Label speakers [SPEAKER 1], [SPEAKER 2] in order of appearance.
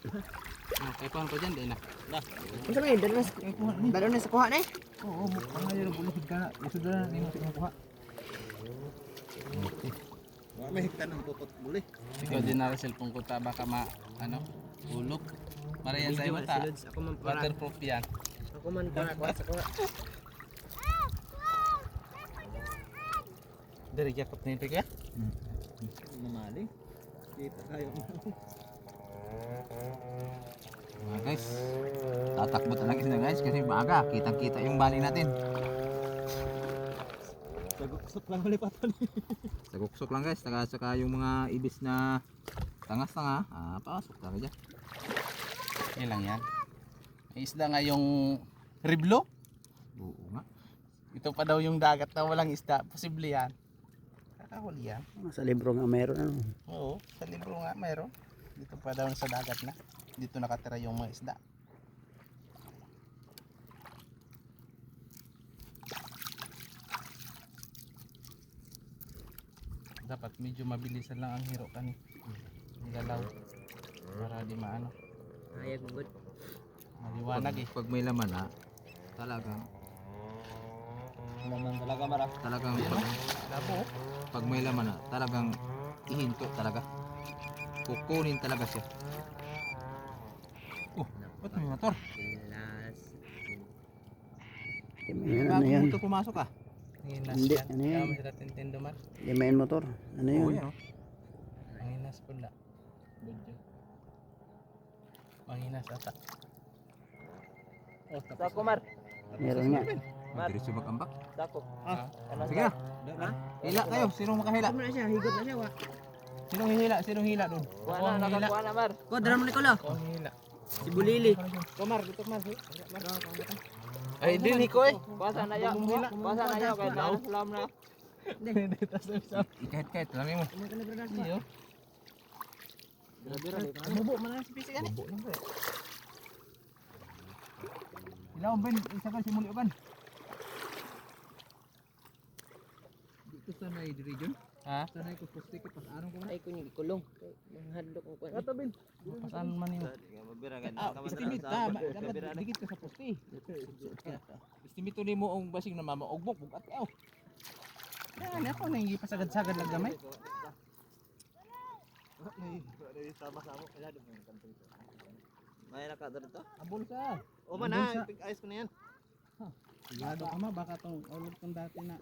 [SPEAKER 1] Kay kuhan ko dyan, di na.
[SPEAKER 2] Ano sabi, dalo na sa kuha na eh.
[SPEAKER 3] Oo, mukha nga yun, bulukid ka na. Isod na, hindi mo siya kuha.
[SPEAKER 4] May higtan ng pupot muli.
[SPEAKER 1] Ikaw din na cellphone ko ta baka ulog. Para yan sa iyo ta.
[SPEAKER 2] Ako man para.
[SPEAKER 1] Waterproof yan.
[SPEAKER 2] Ako man para kuha sa kuha.
[SPEAKER 1] Dari jakot na yung ya.
[SPEAKER 4] Mamaling. Kita kayo.
[SPEAKER 3] Guys, tatakbo talaga sila guys kasi maaga. Kitang-kita yung baling natin.
[SPEAKER 4] Saguksok lang ulit pato.
[SPEAKER 3] Saguksok lang guys, saka yung mga ibis na tangas-tanga, pasok talaga dyan.
[SPEAKER 1] Ilang yan. May isda nga yung riblo.
[SPEAKER 3] Oo nga.
[SPEAKER 1] Ito pa daw yung dagat na walang isda. Posible yan. Kakahuli yan.
[SPEAKER 5] Sa libro nga mayroon ano.
[SPEAKER 1] Oo, sa libro nga mayroon. Dito pa daw sa dagat na. Dito nakatira yung mga isda. Dapat medyo mabilisan lang ang hiro kani. Galaw. Para di maano.
[SPEAKER 2] Ayag mo.
[SPEAKER 1] Maliwanag eh.
[SPEAKER 3] Pag may laman talagang
[SPEAKER 4] Naman talaga mara.
[SPEAKER 3] talagang
[SPEAKER 1] Labo.
[SPEAKER 3] pag may laman talagang ihinto talaga. Kukunin talaga siya. Ba't may motor?
[SPEAKER 2] Pilas.
[SPEAKER 5] Yan, ano
[SPEAKER 3] Bago
[SPEAKER 5] yan?
[SPEAKER 3] motor pumasok
[SPEAKER 1] Nanginas
[SPEAKER 5] Hindi,
[SPEAKER 1] yan.
[SPEAKER 5] ano yan?
[SPEAKER 1] Kaya masira tintindo man.
[SPEAKER 5] Limain motor. Ano yun?
[SPEAKER 3] Oo yan oh.
[SPEAKER 1] Manginas pula. Budyo. Manginas ata. Oh, tapos.
[SPEAKER 2] Sako mar.
[SPEAKER 5] Meron nga.
[SPEAKER 3] Diretso magambak.
[SPEAKER 2] Sako.
[SPEAKER 3] Sige na. Hila tayo. Sinong makahila?
[SPEAKER 2] Higot na siya, higot na siya wa.
[SPEAKER 3] Sinong hihila? Sinong hila doon?
[SPEAKER 2] Kuha na, nakakuha na mar. Ko dara mo ni Kolo.
[SPEAKER 1] Oh, hila.
[SPEAKER 2] Si Bulili.
[SPEAKER 1] Komar, dito mar. Ay, din ko eh.
[SPEAKER 2] Kuha na ya. Kuha na ya kay na salam na.
[SPEAKER 3] Ikahit-kahit. Alam mo.
[SPEAKER 1] Iyo.
[SPEAKER 2] Bubo man ang spisi kan.
[SPEAKER 3] Bobo lang ba? Ilaw Ben, isa ka simuli uban. Dito sa na region.
[SPEAKER 1] Ha?
[SPEAKER 3] Sanay ko poste ko pas anong ko na.
[SPEAKER 2] Ay kunya gikulong. Manghadlok ko kuha.
[SPEAKER 3] Ato Ben.
[SPEAKER 1] Pasan man yun.
[SPEAKER 3] Estimate ta, dapat dikit ka sa poste. Estimate to nimo og basig na mama ogbok bugat aw.
[SPEAKER 1] Yan, ako nang ipasagad-sagad lang gamay.
[SPEAKER 4] May sama-sama. May nakadar to.
[SPEAKER 3] Abol ka.
[SPEAKER 4] O man na, ayos ko na yan.
[SPEAKER 1] Sigado ka ma, baka tong ulog tong dati na.